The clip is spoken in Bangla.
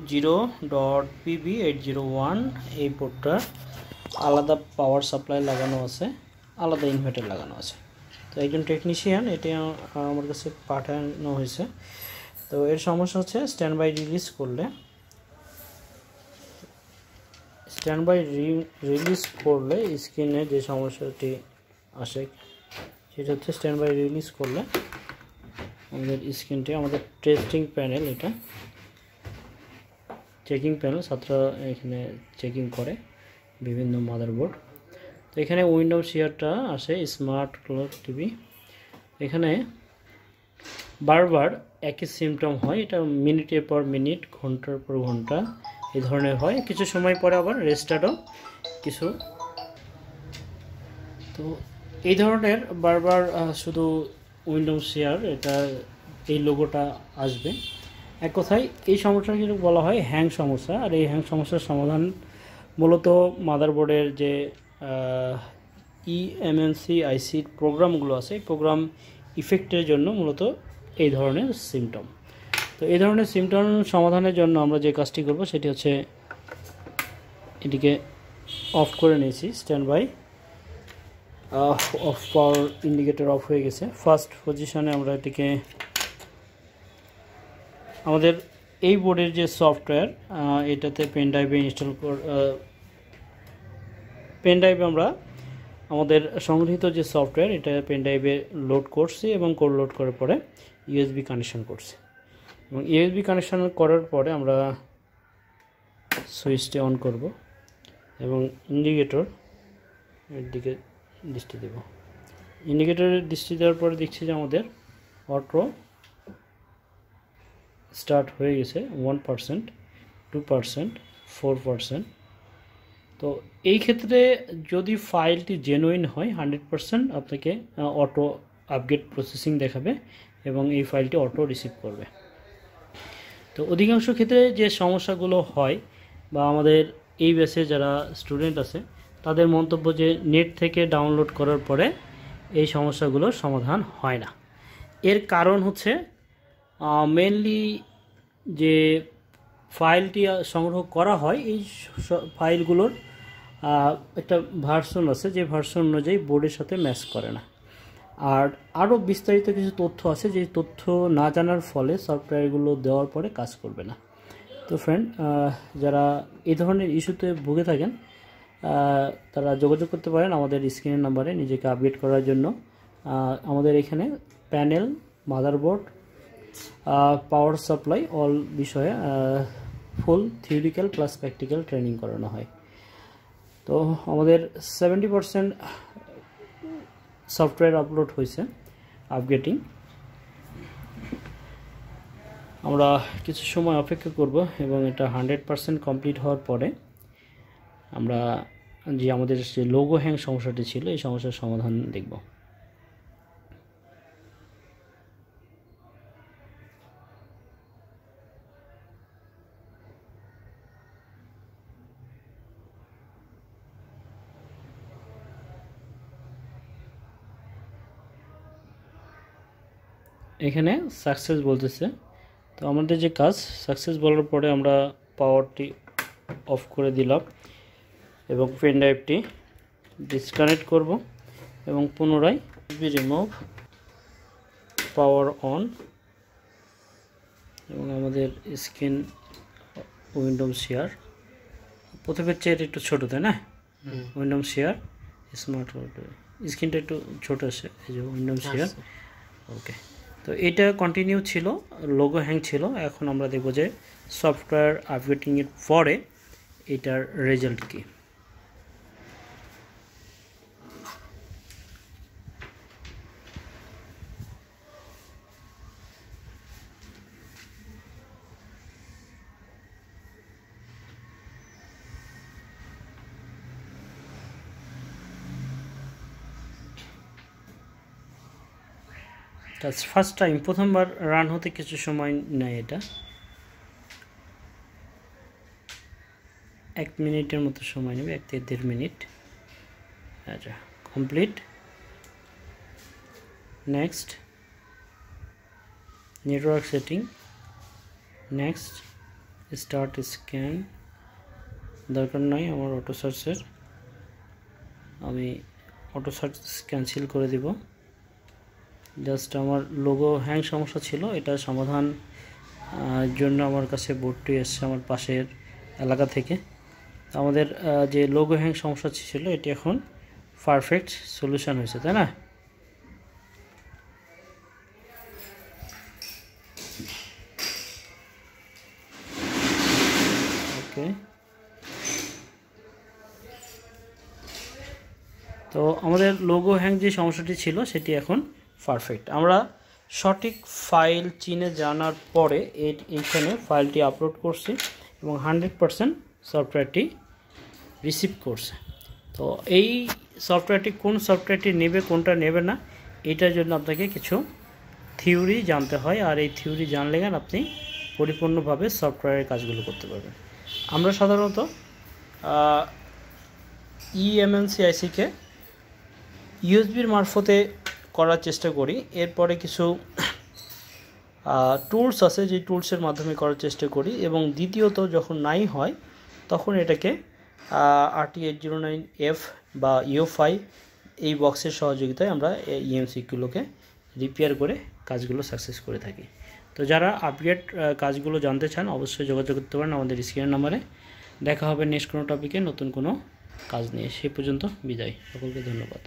hv320.pb801 এই পোর্টটা আলাদা পাওয়ার সাপ্লাই লাগানো আছে, আলাদা ইনভার্টার লাগানো আছে। তো একজন টেকনিশিয়ান এটা আমার কাছে পাঠানো হয়েছে। তো এর সমস্যা হচ্ছে স্ট্যান্ড বাই রিলিজ করলে স্ক্রিনে যে সমস্যাটি আসে সেটা হচ্ছে স্ট্যান্ড বাই রিলিজ করলে আমাদের স্ক্রিনটি, আমাদের টেস্টিং প্যানেল, এটা চেকিং প্যানেল, ছাত্ররা এখানে চেকিং করে বিভিন্ন মাদারবোর্ড। তো এখানে উইন্ডোজ শেয়ারটা আসে স্মার্ট টিভি। এখানে বারবার একই সিমটম হয়, এটা মিনিটের পর মিনিট, ঘন্টার পর ঘন্টা এই ধরনের হয়। কিছু সময় পরে আবার রেস্টার্টও কিছু। তো এই ধরনের বারবার শুধু উইন্ডোজ শেয়ার, এটা এই লোগোটা আসবে। এক কথায় এই সমস্যাটা কিন্তু বলা হয় হ্যাং সমস্যা। আর এই হ্যাং সমস্যার সমাধান মূলত মাদারবোর্ডের যে ইএমএনসি আইসির প্রোগ্রামগুলো আছে, প্রোগ্রাম ইফেক্টের জন্য মূলত এই ধরনের সিমটম। তো এই ধরনের সিমটম সমাধানের জন্য আমরা যে কাজটি করব সেটি হচ্ছে এটিকে অফ করে নিয়েছি। Standby off power indicator off হয়ে গেছে। ফার্স্ট পজিশনে আমরা এটিকে, আমাদের এই বোর্ডের যে সফটওয়্যার এটাতে পেন ড্রাইভে ইনস্টল পেন ড্রাইভে আমরা আমাদের সংগৃহীত যে সফটওয়্যার এটা পেন ড্রাইভে লোড করছি এবং কোড লোড করার পরে ইউএসবি কানেকশন করছি। এবং ইউএসবি কানেকশন করার পরে আমরা সুইচটি অন করব এবং ইন্ডিকেটর এর দিকে দৃষ্টি দেব। ইন্ডিকেটরের দৃষ্টি দেওয়ার পরে দেখছি যে আমাদের অটো স্টার্ট হয়ে গেছে 1%, 2%, 4%। তো এই ক্ষেত্রে যদি ফাইলটি জেনুইন হয় 100% আপনাকে অটো আপগ্রেড প্রসেসিং দেখাবে এবং এই ফাইলটি অটো রিসিভ করবে। তো অধিকাংশ ক্ষেত্রে যে সমস্যাগুলো হয় বা আমাদের এই ব্যাচে যারা স্টুডেন্ট আছে তাদের মন্তব্য যে নেট থেকে ডাউনলোড করার পরে এই সমস্যাগুলোর সমাধান হয় না। এর কারণ হচ্ছে মেনলি যে ফাইলটি সংগ্রহ করা হয় এই ফাইলগুলোর একটা ভার্সন আছে, যে ভার্সন অনুযায়ী বোর্ডের সাথে ম্যাচ করে না। আর আরও বিস্তারিত কিছু তথ্য আছে যে তথ্য না জানার ফলে সফটওয়্যারগুলো দেওয়ার পরে কাজ করবে না। তো ফ্রেন্ড, যারা এই ধরনের ইস্যুতে ভুগে থাকেন তারা যোগাযোগ করতে পারেন আমাদের স্ক্রিনের নাম্বারে নিজেকে আপডেট করার জন্য। আমাদের এখানে panel, motherboard, power supply all বিষয়ে ফুল থিওরিক্যাল প্লাস প্র্যাকটিক্যাল ট্রেনিং করানো হয়। তো আমাদের 70% সফটওয়্যার আপলোড হয়েছে আপগ্রেডিং। আমরা কিছু সময় অপেক্ষা করব এবং এটা 100% কমপ্লিট হওয়ার পরে আমরা যে আমাদের যে লোগো হ্যাং সমস্যাটি ছিল এই সমস্যার সমাধান দেখব। এখানে সাকসেস বলতেছে। তো আমাদের যে কাজ, সাকসেস বলার পরে আমরা পাওয়ারটি অফ করে দিলাম এবং পেন ড্রাইভটি ডিসকানেক্ট করব এবং পুনরায় রিমুভ, পাওয়ার অন এবং আমাদের স্ক্রিন উইন্ডোজ শেয়ার। প্রথমের চেয়ে একটু ছোটো, তাই না? উইন্ডোজ শেয়ার স্মার্ট স্ক্রিনটা একটু ছোটো আসে, এই যে উইন্ডোজ শেয়ার। ওকে, তো এটা কন্টিনিউ ছিল, লোগো হ্যাং ছিল। এখন আমরা দেখব যে সফটওয়্যার আপগ্রেডিংয়ের পরে এটার রেজাল্ট কী। ফার্স্ট টাইম, প্রথমবার রান হতে কিছু সময় নেয়, এটা 1 মিনিটের মতো সময় নেবে, 1 থেকে 1.5 মিনিট। আচ্ছা, complete. Next, network setting, next, start scan দরকার নাই আমার অটো সার্চের, আমি অটো সার্চ ক্যান্সেল করে দিব। জাস্ট আমার লোগো হ্যাং সমস্যা ছিল, এটা সমাধান জন্য আমার কাছে বোর্ডটি এসছে আমার পাশের এলাকা থেকে। আমাদের যে লোগো হ্যাং সমস্যা ছিল এটি এখন পারফেক্ট সলিউশন হয়েছে, তাই না? ওকে, তো আমাদের লোগো হ্যাং যে সমস্যাটি ছিল সেটি এখন পারফেক্ট। আমরা সঠিক ফাইল চিনে জানার পরে এইখানে ফাইলটি আপলোড করছি এবং 100% সফটওয়্যারটি রিসিভ করছে। তো এই সফটওয়্যারটি কোন সফটওয়্যারটি নেবে কোনটা নেবে না এটার জন্য আপনাকে কিছু থিওরি জানতে হয়, আর এই থিওরি জানলে আপনি পরিপূর্ণভাবে সফটওয়্যারের কাজগুলো করতে পারবেন। আমরা সাধারণত ইএমএনসিআইসিকে ইউএসবির মারফতে করার চেষ্টা করি, এরপরে কিছু টুলস আছে যে টুলসের মাধ্যমে করার চেষ্টা করি, এবং দ্বিতীয়ত যখন নাই হয় তখন এটাকে RT809F বা EO5 এই বক্সের সহযোগিতায় আমরা ইএমসিগুলোকে রিপেয়ার করে কাজগুলো সাকসেস করে থাকি। তো যারা আপডেট কাজগুলো জানতে চান অবশ্যই যোগাযোগ করতে পারেন আমাদের স্ক্রিনের নাম্বারে। দেখা হবে নেক্সট কোনো টপিকে নতুন কোনো কাজ নিয়ে, সেই পর্যন্ত বিদায়, সকলকে ধন্যবাদ।